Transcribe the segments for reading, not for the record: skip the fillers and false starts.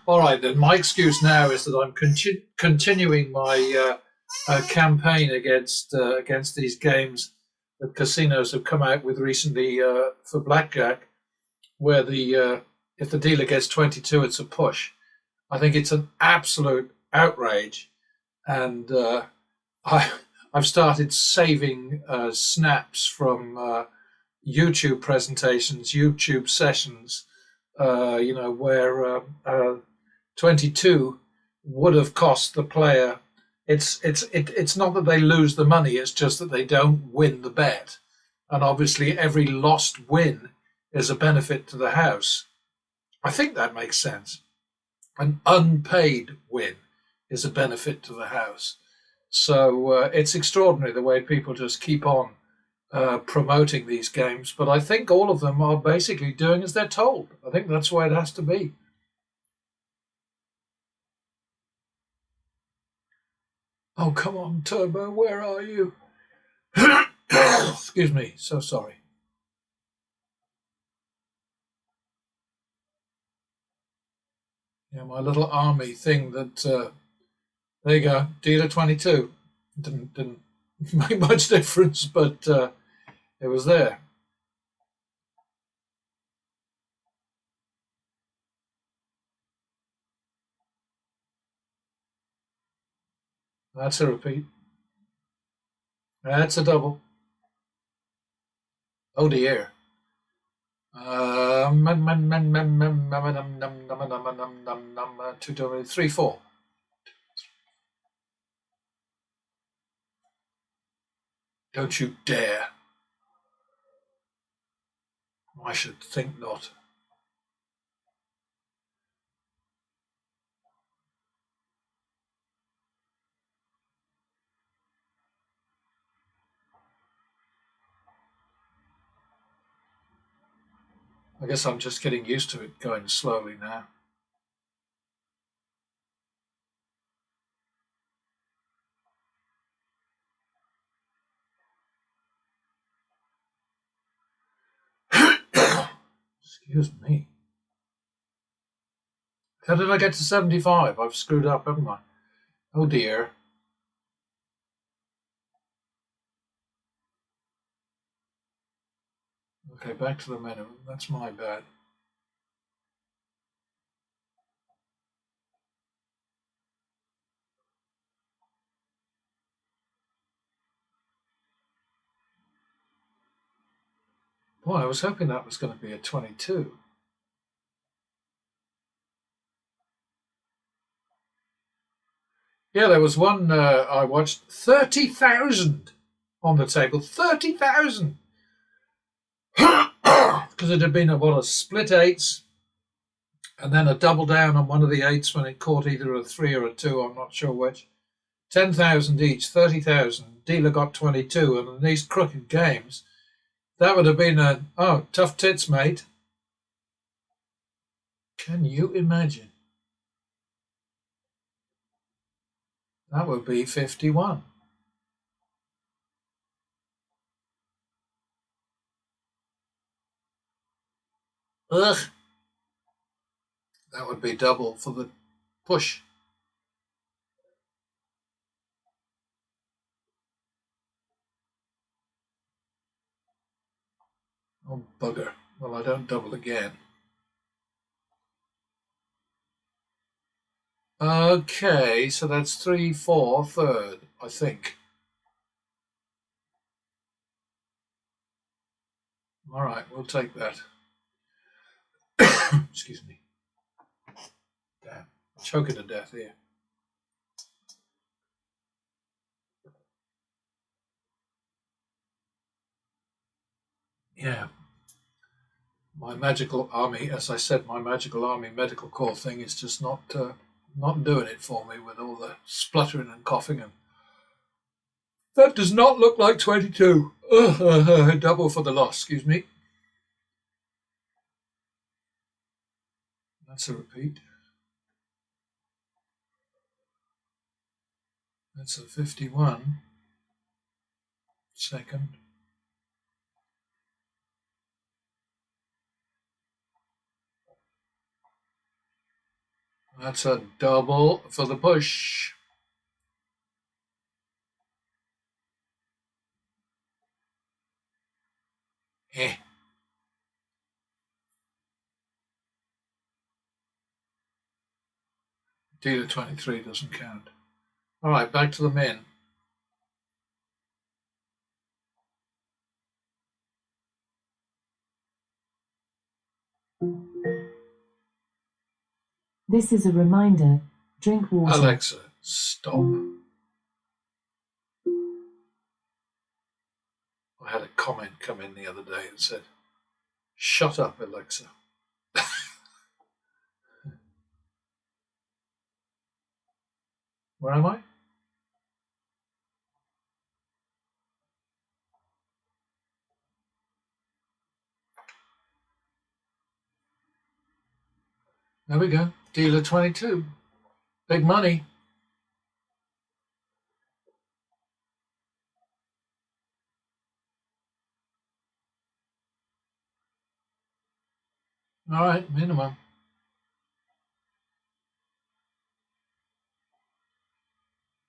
All right, then. My excuse now is that I'm continuing my campaign against these games that casinos have come out with recently for blackjack, where the if the dealer gets 22, it's a push. I think it's an absolute outrage, and I I've started saving snaps from YouTube presentations, YouTube sessions, where 22 would have cost the player. It's not that they lose the money; it's just that they don't win the bet, and obviously every lost win is a benefit to the house. I think that makes sense. An unpaid win is a benefit to the house. So it's extraordinary the way people just keep on promoting these games. But I think all of them are basically doing as they're told. I think that's the way it has to be. Oh, come on, Turbo, where are you? Excuse me, so sorry. Yeah, my little army thing that, there you go, dealer 22. Didn't make much difference, but it was there. That's a repeat. That's a double. Oh dear. 2, 3, 4. Don't you dare. I should think not. I guess I'm just getting used to it going slowly now. Excuse me. How did I get to 75? I've screwed up, haven't I? Oh dear. Okay, back to the minimum. That's my bad. Boy, I was hoping that was going to be a 22. Yeah, there was one I watched, 30,000 on the table. 30,000! Because it had been a split eights and then a double down on one of the eights when it caught either a 3 or a 2, I'm not sure which. 10,000 each, 30,000. Dealer got 22, and in these crooked games, that would have been tough tits, mate. Can you imagine? That would be 51. Ugh. That would be double for the push. Oh, bugger. Well, I don't double again. Okay, so that's 3, 4, third, I think. All right, we'll take that. Excuse me. Damn, choking to death here. Yeah. My magical army, as I said, my magical army medical corps thing is just not doing it for me with all the spluttering and coughing. And that does not look like 22. Double for the loss, excuse me. That's a repeat. That's a 51. Second. That's a double for the push. Eh. Dealer 23 doesn't count. All right, back to the men. This is a reminder. Drink water. Alexa, stop. I had a comment come in the other day that said, "Shut up, Alexa." Where am I? There we go. Dealer 22. Big money. All right, minimum.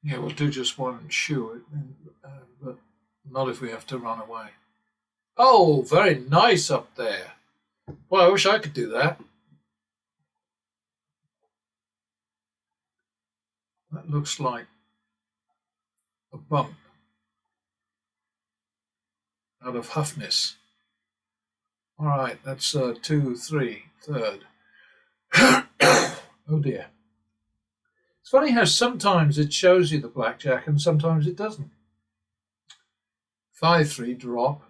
Yeah, we'll do just one shoe, but not if we have to run away. Oh, very nice up there. Well, I wish I could do that. That looks like a bump out of Huffness. All right, that's 2, 3, third. Oh dear. It's funny how sometimes it shows you the blackjack and sometimes it doesn't. 5, 3, drop.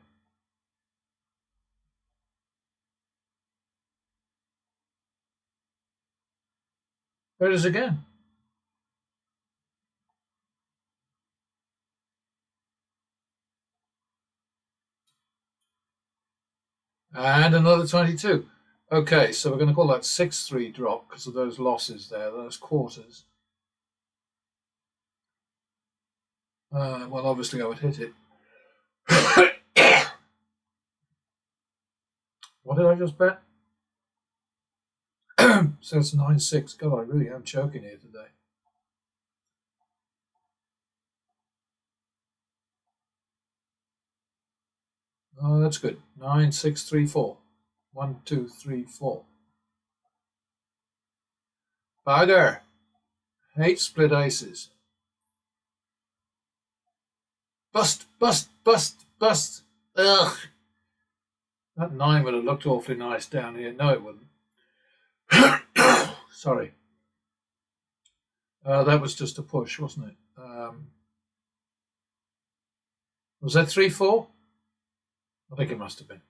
There it is again. And another 22. Okay, so we're going to call that 6, 3 drop because of those losses there, those quarters. Well, obviously I would hit it. What did I just bet? So it's 9, 6. God, I really am choking here today. Oh, that's good. 9, 6, 3, 4. 1, 2, 3, 4. Bugger. Hate split aces. Bust, bust, bust, bust. Ugh. That 9 would have looked awfully nice down here. No, it wouldn't. Sorry. That was just a push, wasn't it? Was that 3, 4? I think it must have been.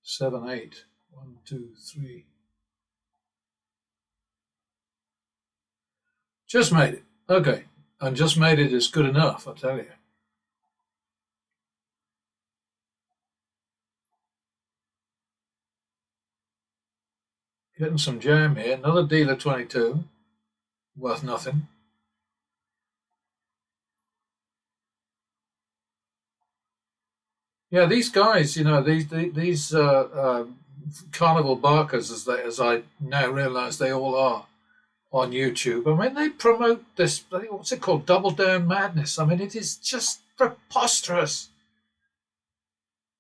7, 8. 1, 2, 3. Just made it. Okay. And just made it is good enough, I tell you. Getting some jam here. Another dealer 22. Worth nothing. Yeah, these guys, these carnival barkers, as I now realise they all are on YouTube. I mean, they promote this. What's it called? Double Down Madness. I mean, it is just preposterous.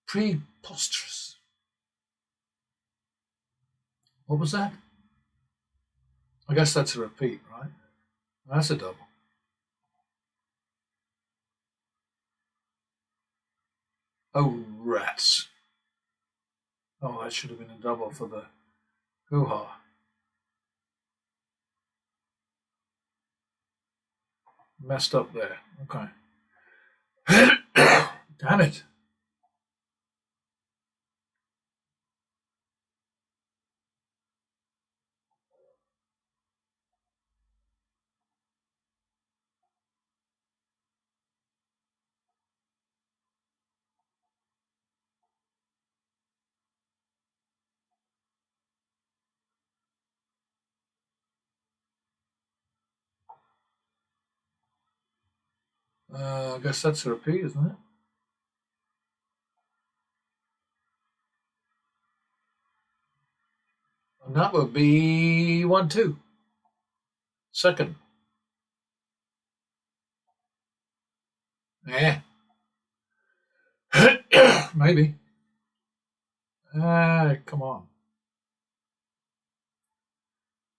Preposterous. What was that? I guess that's a repeat, right? That's a double. Oh, rats. Oh, that should have been a double for the hoo-ha. Messed up there. Okay. Damn it. I guess that's a repeat, isn't it? And that would be 1-2. Second. Yeah. Maybe. Come on.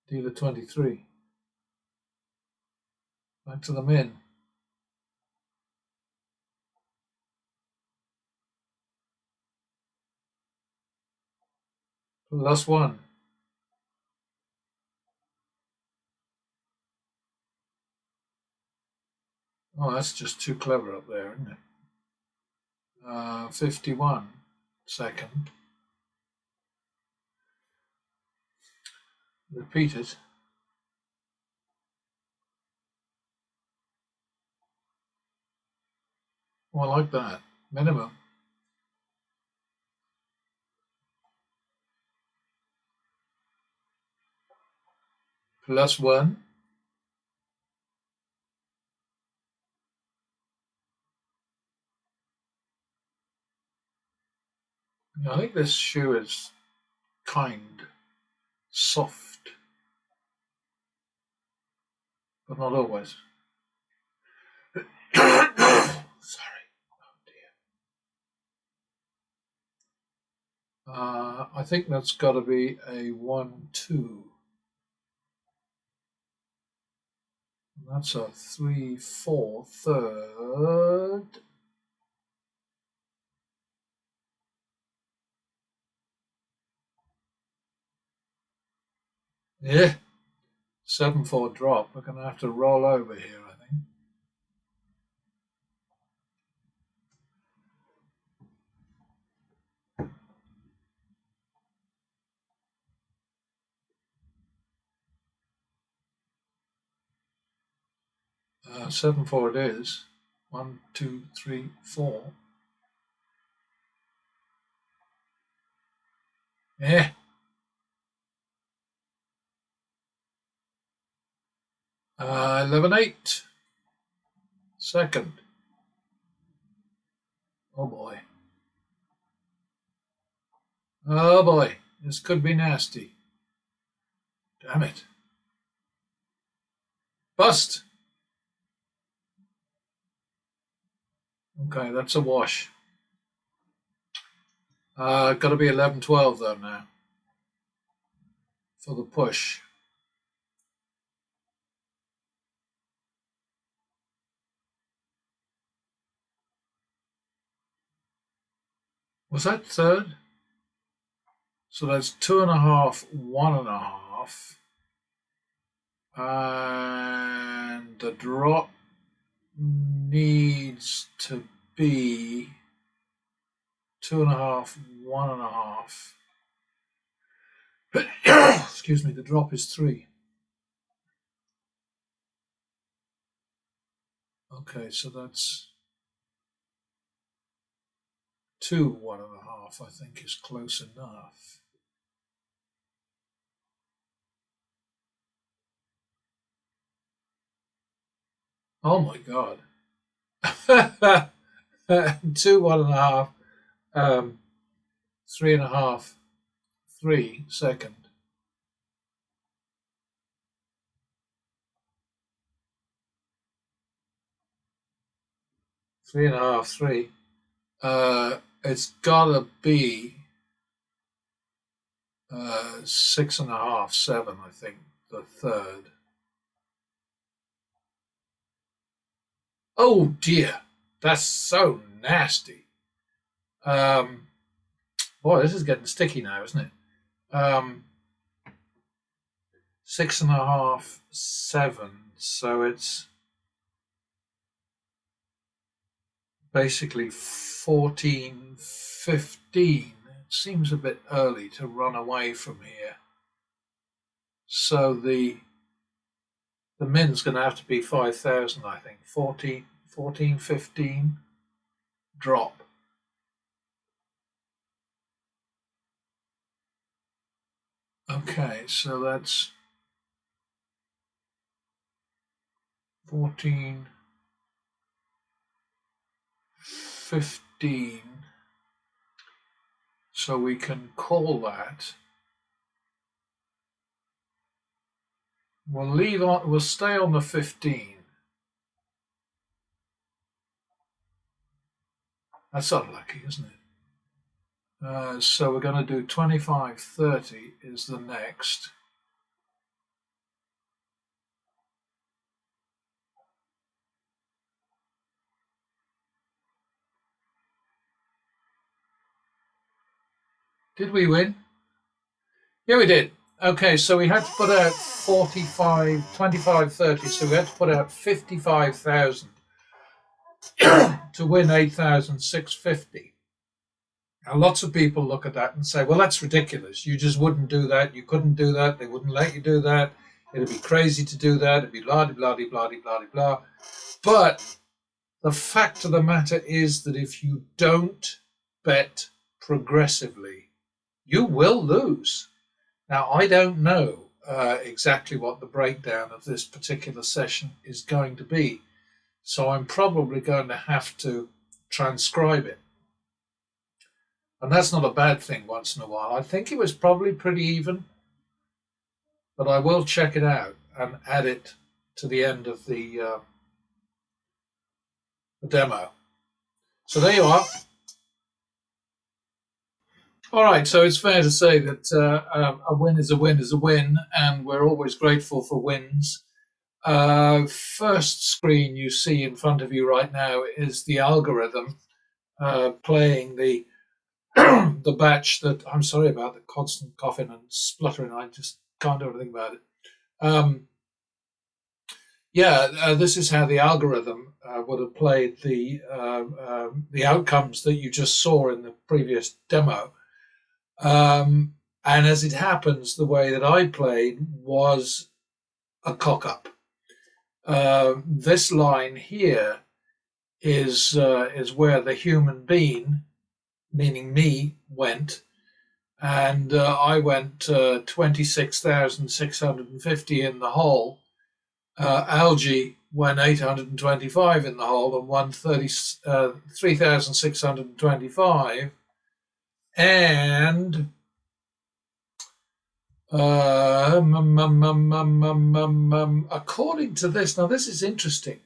Dealer 23. Back to the min. +1. Oh, that's just too clever up there, isn't it? 51. Second. Repeat it. Oh, I like that. Minimum. +1. I think this shoe is kind, soft, but not always. Sorry. Oh dear. I think that's got to be a 1-2. That's a 3-4 third. Yeah. 7-4 drop. We're going to have to roll over here, I think. Uh, 7-4 it is. 1, 2, 3, 4. Yeah. 11-8. Second. Oh boy. Oh boy. This could be nasty. Damn it. Bust. Okay, that's a wash. Got to be 11-12 though now for the push. Was that third? So that's 2.5, 1.5. And the drop needs to be 2.5, 1.5. Excuse me, the drop is 3. Okay, so that's 2, 1.5, I think is close enough. Oh my God. 2, 1.5, 3.5, 3 second. 3.5, 3. It's gotta be 6.5, 7, I think, the third. Oh dear, that's so nasty. Boy, this is getting sticky now, isn't it? 6.5, 7. So it's basically 14, 15. It seems a bit early to run away from here. So the min's going to have to be 5,000, I think. 14, 15 drop. Okay, so that's 14, 15. So we can call that We'll stay on the 15. That's unlucky, isn't it? So we're going to do 25.30 is the next. Did we win? Yeah, we did. Okay, so we had to put out 25.30, so we had to put out 55,000 to win 8,650. Now, lots of people look at that and say, well, that's ridiculous. You just wouldn't do that. You couldn't do that. They wouldn't let you do that. It'd be crazy to do that. It'd be blah, blah, blah, blah, blah, blah. But the fact of the matter is that if you don't bet progressively, you will lose. Now, I don't know exactly what the breakdown of this particular session is going to be, so I'm probably going to have to transcribe it. And that's not a bad thing once in a while. I think it was probably pretty even, but I will check it out and add it to the end of the demo. So there you are. All right, so it's fair to say that a win is a win is a win, and we're always grateful for wins. First screen you see in front of you right now is the algorithm playing the the batch that, I'm sorry about the constant coughing and spluttering, I just can't do anything about it. This is how the algorithm would have played the outcomes that you just saw in the previous demo. And as it happens, the way that I played was a cock-up. This line here is where the human being, meaning me, went, and I went 26,650 in the hole. Algae went 825 in the hole and won 3,625. And according to this, now this is interesting.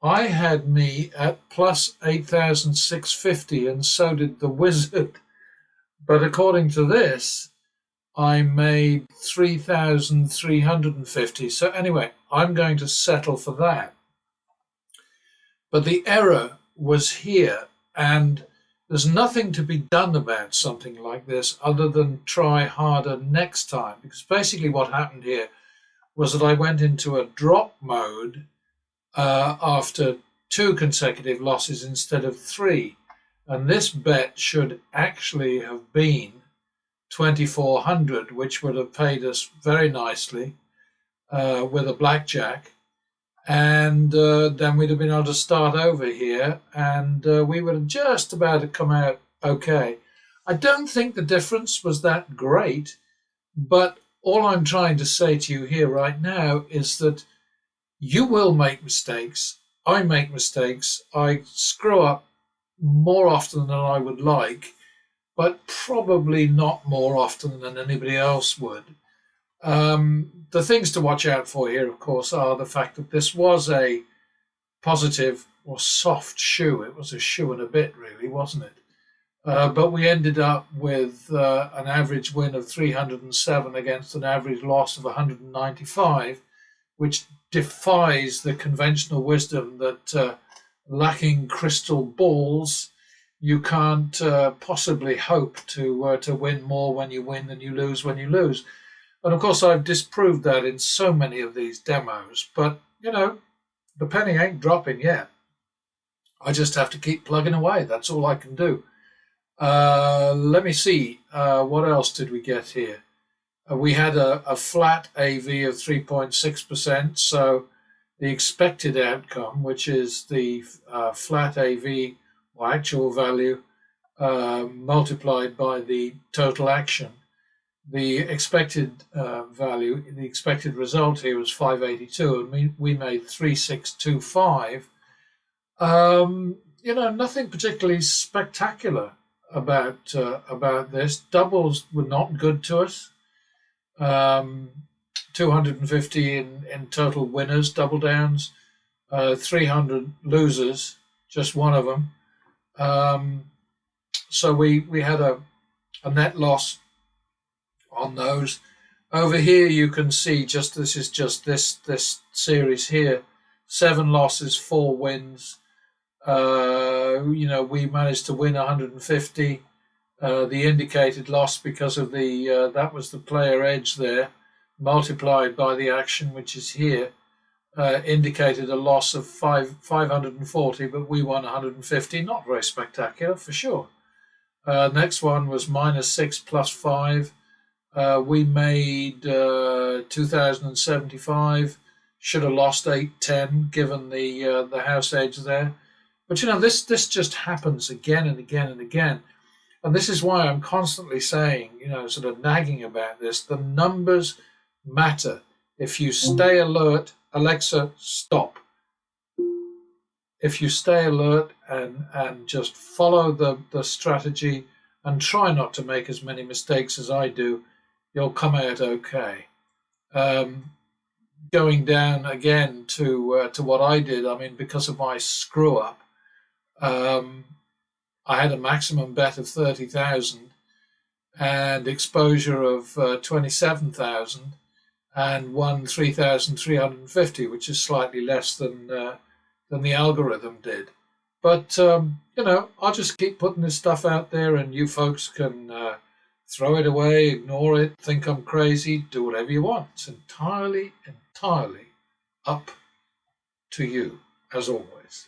I had me at plus 8,650, and so did the wizard. But according to this, I made 3,350. So anyway, I'm going to settle for that. But the error was here, and there's nothing to be done about something like this other than try harder next time. Because basically what happened here was that I went into a drop mode after 2 consecutive losses instead of 3. And this bet should actually have been 2,400, which would have paid us very nicely with a blackjack. And then we'd have been able to start over here, and we would have just about to come out okay. I don't think the difference was that great, but all I'm trying to say to you here right now is that you will make mistakes. I make mistakes. I screw up more often than I would like, but probably not more often than anybody else would. The things to watch out for here, of course, are the fact that this was a positive or soft shoe. It was a shoe and a bit, really, wasn't it? But we ended up with an average win of 307 against an average loss of 195, which defies the conventional wisdom that lacking crystal balls, you can't possibly hope to win more when you win than you lose when you lose. And of course, I've disproved that in so many of these demos. But, you know, the penny ain't dropping yet. I just have to keep plugging away. That's all I can do. Let me see. What else did we get here? We had a flat AV of 3.6%. So the expected outcome, which is the flat AV or actual value multiplied by the total action, the expected value, the expected result here was 582, and we made 3625. Nothing particularly spectacular about this. Doubles were not good to us. 250 in total winners, double downs, 300 losers, just one of them. So we had a net loss on those. Over here you can see this is just this series here, 7 losses, 4 wins. We managed to win 150. The indicated loss because of that was the player edge there, multiplied by the action, which is here, indicated a loss of 540, but we won 150. Not very spectacular, for sure. Next one was -6 plus 5. We made 2,075. Should have lost 810 given the house edge there. But this just happens again and again and again. And this is why I'm constantly saying, sort of nagging about this. The numbers matter. If you stay alert, Alexa, stop. If you stay alert and just follow the strategy and try not to make as many mistakes as I do, you'll come out okay. Going down again to what I did, because of my screw up, I had a maximum bet of 30,000 and exposure of 27,000 and won 3,350, which is slightly less than the algorithm did. But, I'll just keep putting this stuff out there and you folks can throw it away, ignore it, think I'm crazy, do whatever you want. It's entirely up to you, as always.